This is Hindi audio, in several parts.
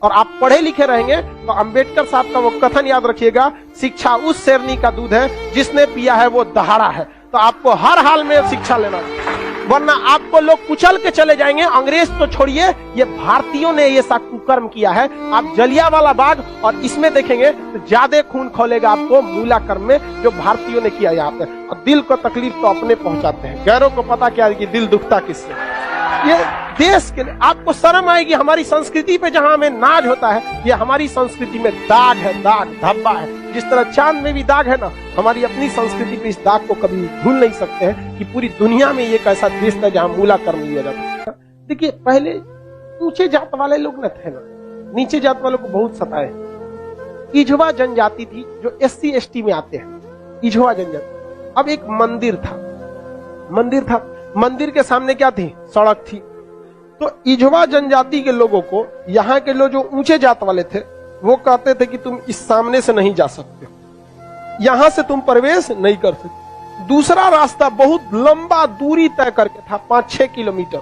और आप पढ़े लिखे रहेंगे तो अंबेडकर साहब का वो कथन याद रखिएगा, शिक्षा उस शेरनी का दूध है जिसने पिया है वो दहाड़ा है। तो आपको हर हाल में शिक्षा लेना, वरना आपको लोग कुचल के चले जाएंगे। अंग्रेज तो छोड़िए, ये भारतीयों ने ये सा कुकर्म किया है। आप जलियांवाला बाग और इसमें देखेंगे तो ज्यादा खून खौलेगा आपको मूला कर्म में, जो भारतीयों ने किया यहाँ पे। और दिल को तकलीफ तो अपने पहुंचाते हैं, गैरों को पता क्या है कि दिल दुखता किससे। ये देश के लिए आपको शर्म आएगी। हमारी संस्कृति पे जहां हमें नाज होता है, ये हमारी संस्कृति में दाग है, दाग धब्बा है। जिस तरह चांद में भी दाग है ना, हमारी अपनी संस्कृति पे इस दाग को कभी भूल नहीं सकते हैं कि पूरी दुनिया में ये एक ऐसा देश था जहां मूला कर्म लिया जाता है। देखिए, पहले ऊंचे जात वाले लोग न थे ना, नीचे जात वालों को बहुत सताए। इझवा जनजाति थी जो SC ST में आते हैं, इझवा जनजाति। अब एक मंदिर था, मंदिर के सामने क्या थी? सड़क थी। तो इझवा जनजाति के लोगों को, यहाँ के लोग जो ऊंचे जात वाले थे, वो कहते थे कि तुम इस सामने से नहीं जा सकते, यहां से तुम प्रवेश नहीं कर सकते। दूसरा रास्ता बहुत लंबा दूरी तय करके था, 5-6 किलोमीटर।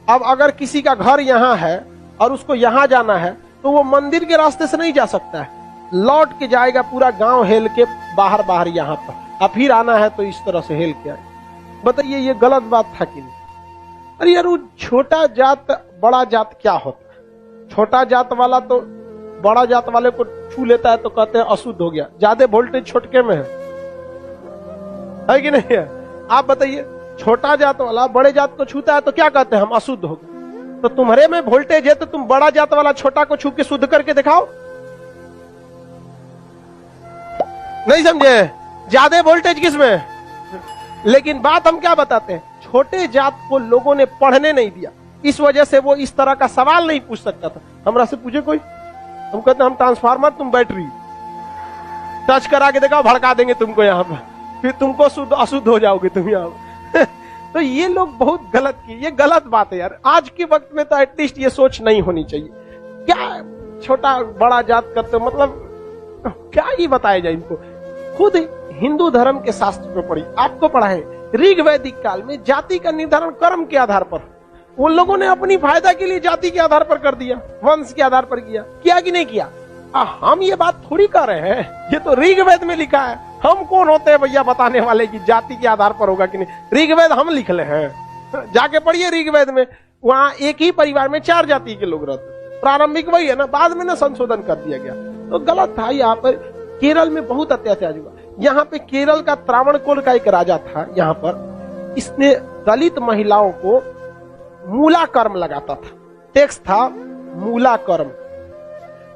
अब अगर किसी का घर यहाँ है और उसको यहाँ जाना है तो वो मंदिर के रास्ते से नहीं जा सकता है, लौट के जाएगा पूरा गांव हेल के बाहर यहाँ पर, अब फिर आना है तो इस तरह से हेल के आए। बताइए, ये गलत बात था कि नहीं? अरे यार, वो छोटा जात बड़ा जात क्या होता है? छोटा जात वाला तो बड़ा जात वाले को छू लेता है तो कहते हैं अशुद्ध हो गया, ज्यादा वोल्टेज छोटके में है कि नहीं है? आप बताइए, छोटा जात वाला बड़े जात को छूता है तो क्या कहते हैं? हम अशुद्ध हो गए। तो तुम्हारे में वोल्टेज है तो तुम बड़ा जात वाला छोटा को छू के शुद्ध करके दिखाओ। नहीं समझे? ज्यादा वोल्टेज किसमें? लेकिन बात हम क्या बताते हैं, छोटे जात को लोगों ने पढ़ने नहीं दिया, इस वजह से वो इस तरह का सवाल नहीं पूछ सकता था। हमरा से पूछे कोई, हम कहते हम ट्रांसफार्मर, तुम बैटरी, टच करा के देखा, भड़का देंगे तुमको यहाँ पर, फिर तुमको शुद्ध अशुद्ध हो जाओगे तुम यहाँ। तो ये लोग बहुत गलत किए, ये गलत बात है यार। आज के वक्त में तो एटलीस्ट ये सोच नहीं होनी चाहिए। क्या छोटा बड़ा जात करते, मतलब क्या ही बताया जाए इनको। खुद हिंदू धर्म के शास्त्र में पढ़ी, आपको पढ़ा है, ऋग वैदिक काल में जाति का निर्धारण कर्म के आधार पर, उन लोगों ने अपनी फायदा के लिए जाति के आधार पर कर दिया, वंश के आधार पर किया कि नहीं किया? हम ये बात थोड़ी कर रहे हैं, ये तो ऋग्वेद में लिखा है। हम कौन होते हैं भैया बताने वाले कि जाति के आधार पर होगा कि नहीं? ऋग्वेद हम लिख ले हैं, जाके पढ़िए ऋग्वेद में। वहां एक ही परिवार में 4 जाति के लोग रहते, प्रारंभिक वही है ना, बाद में ना संशोधन कर दिया गया। तो गलत था। यहाँ पर केरल में बहुत अत्याचार हुआ। यहाँ पे केरल का त्रावणकोर का एक राजा था, यहाँ पर इसने दलित महिलाओं को मूला कर्म लगाता था। टैक्स था मूला कर्म।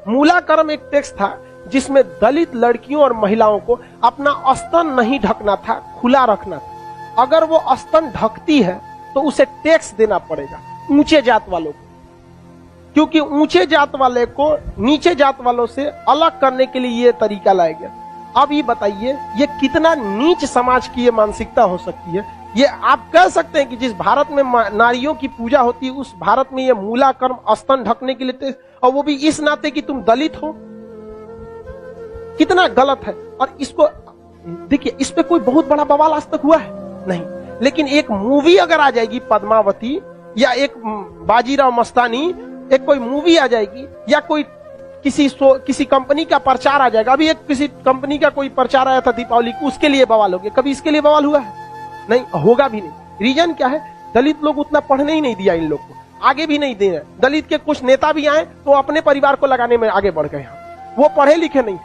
मूला कर्म एक टैक्स था जिसमें दलित लड़कियों और महिलाओं को अपना स्तन नहीं ढकना था, खुला रखना था। अगर वो स्तन ढकती है तो उसे टैक्स देना पड़ेगा ऊंचे जात वालों को, क्योंकि ऊंचे जात वाले को नीचे जात वालों से अलग करने के लिए ये तरीका लाया गया। अब ये बताइए, ये कितना नीच समाज की ये मानसिकता हो सकती है? ये आप कह सकते हैं कि जिस भारत में नारियों की पूजा होती है, उस भारत में ये मूला कर्म स्तन ढकने के लिए, और वो भी इस नाते कि तुम दलित हो, कितना गलत है। और इसको देखिए, इस पे कोई बहुत बड़ा बवाल आज तक हुआ है नहीं, लेकिन एक मूवी अगर आ जाएगी पद्मावती, या एक बाजीराव मस्तानी, एक कोई मूवी आ जाएगी, या कोई किसी कंपनी का प्रचार आ जाएगा। अभी एक किसी कंपनी का कोई प्रचार आया था दीपावली को, उसके लिए बवाल हो गया। कभी इसके लिए बवाल हुआ है? नहीं, होगा भी नहीं। रीजन क्या है? दलित लोग उतना पढ़ने ही नहीं दिया इन लोग को, आगे भी नहीं दे रहे। दलित के कुछ नेता भी आए तो अपने परिवार को लगाने में आगे बढ़ गए, वो पढ़े लिखे नहीं।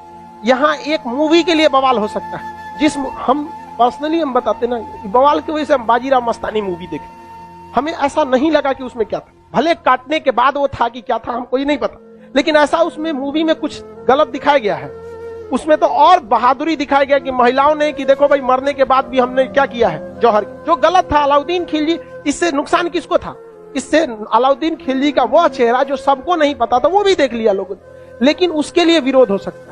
यहाँ एक मूवी के लिए बवाल हो सकता है, जिस हम पर्सनली हम बताते ना, बवाल की वजह से हम बाजीराव मस्तानी मूवी देखे, हमें ऐसा नहीं लगा कि उसमें क्या था। भले काटने के बाद वो था कि क्या था हमको ही नहीं पता, लेकिन ऐसा उसमें मूवी में कुछ गलत दिखाया गया है। उसमें तो और बहादुरी दिखाया गया कि महिलाओं ने, कि देखो भाई मरने के बाद भी हमने क्या किया है, जौहर, जो गलत था। अलाउद्दीन खिलजी, इससे नुकसान किसको था? इससे अलाउद्दीन खिलजी का वह चेहरा जो सबको नहीं पता था वो भी देख लिया लोगों ने, लेकिन उसके लिए विरोध हो सकता है।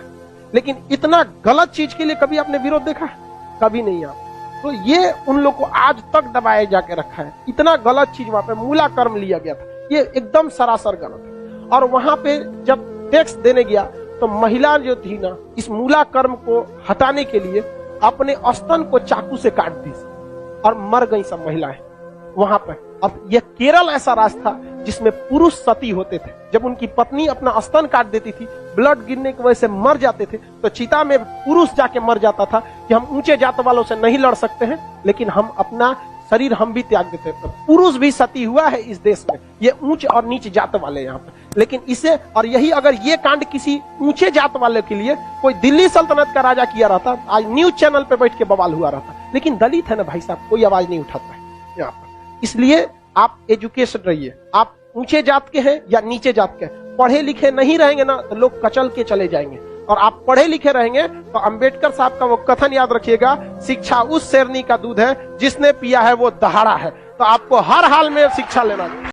लेकिन इतना गलत चीज के लिए कभी आपने विरोध देखा है? कभी नहीं। आप तो ये उन लोग को आज तक दबाए जाके रखा है। इतना गलत चीज वहां पे मूला कर्म लिया गया था, ये एकदम सरासर गलत है। और वहां पे जब टैक्स देने गया तो महिला जो थी ना, इस मूला कर्म को हटाने के लिए अपने स्तन को चाकू से काट दी और मर गई सब महिलाएं। वहां पर। अब यह केरल ऐसा राज्य था जिसमें पुरुष सती होते थे। जब उनकी पत्नी अपना स्तन काट देती थी, ब्लड गिरने की वजह से मर जाते थे, तो चिता में पुरुष जाके मर जाता था कि हम ऊंचे जात वालों से नहीं लड़ सकते हैं, लेकिन हम अपना शरीर हम भी त्याग देते हैं। तो पुरुष भी सती हुआ है इस देश में, ये ऊंच और नीच जात वाले यहाँ पर। लेकिन इसे और यही अगर ये कांड किसी ऊंचे जात वाले के लिए कोई दिल्ली सल्तनत का राजा किया रहता, आज न्यूज चैनल पे बैठ के बवाल हुआ रहता। लेकिन दलित है ना भाई साहब, कोई आवाज नहीं उठाता है यहाँ पर। इसलिए आप एजुकेशन रहिए, आप ऊंचे जात के हैं या नीचे जात के हैं, पढ़े लिखे नहीं रहेंगे ना तो लोग कचल के चले जाएंगे। और आप पढ़े लिखे रहेंगे तो अंबेडकर साहब का वो कथन याद रखिएगा, शिक्षा उस शेरनी का दूध है जिसने पिया है वो दहाड़ा है। तो आपको हर हाल में शिक्षा लेना चाहिए।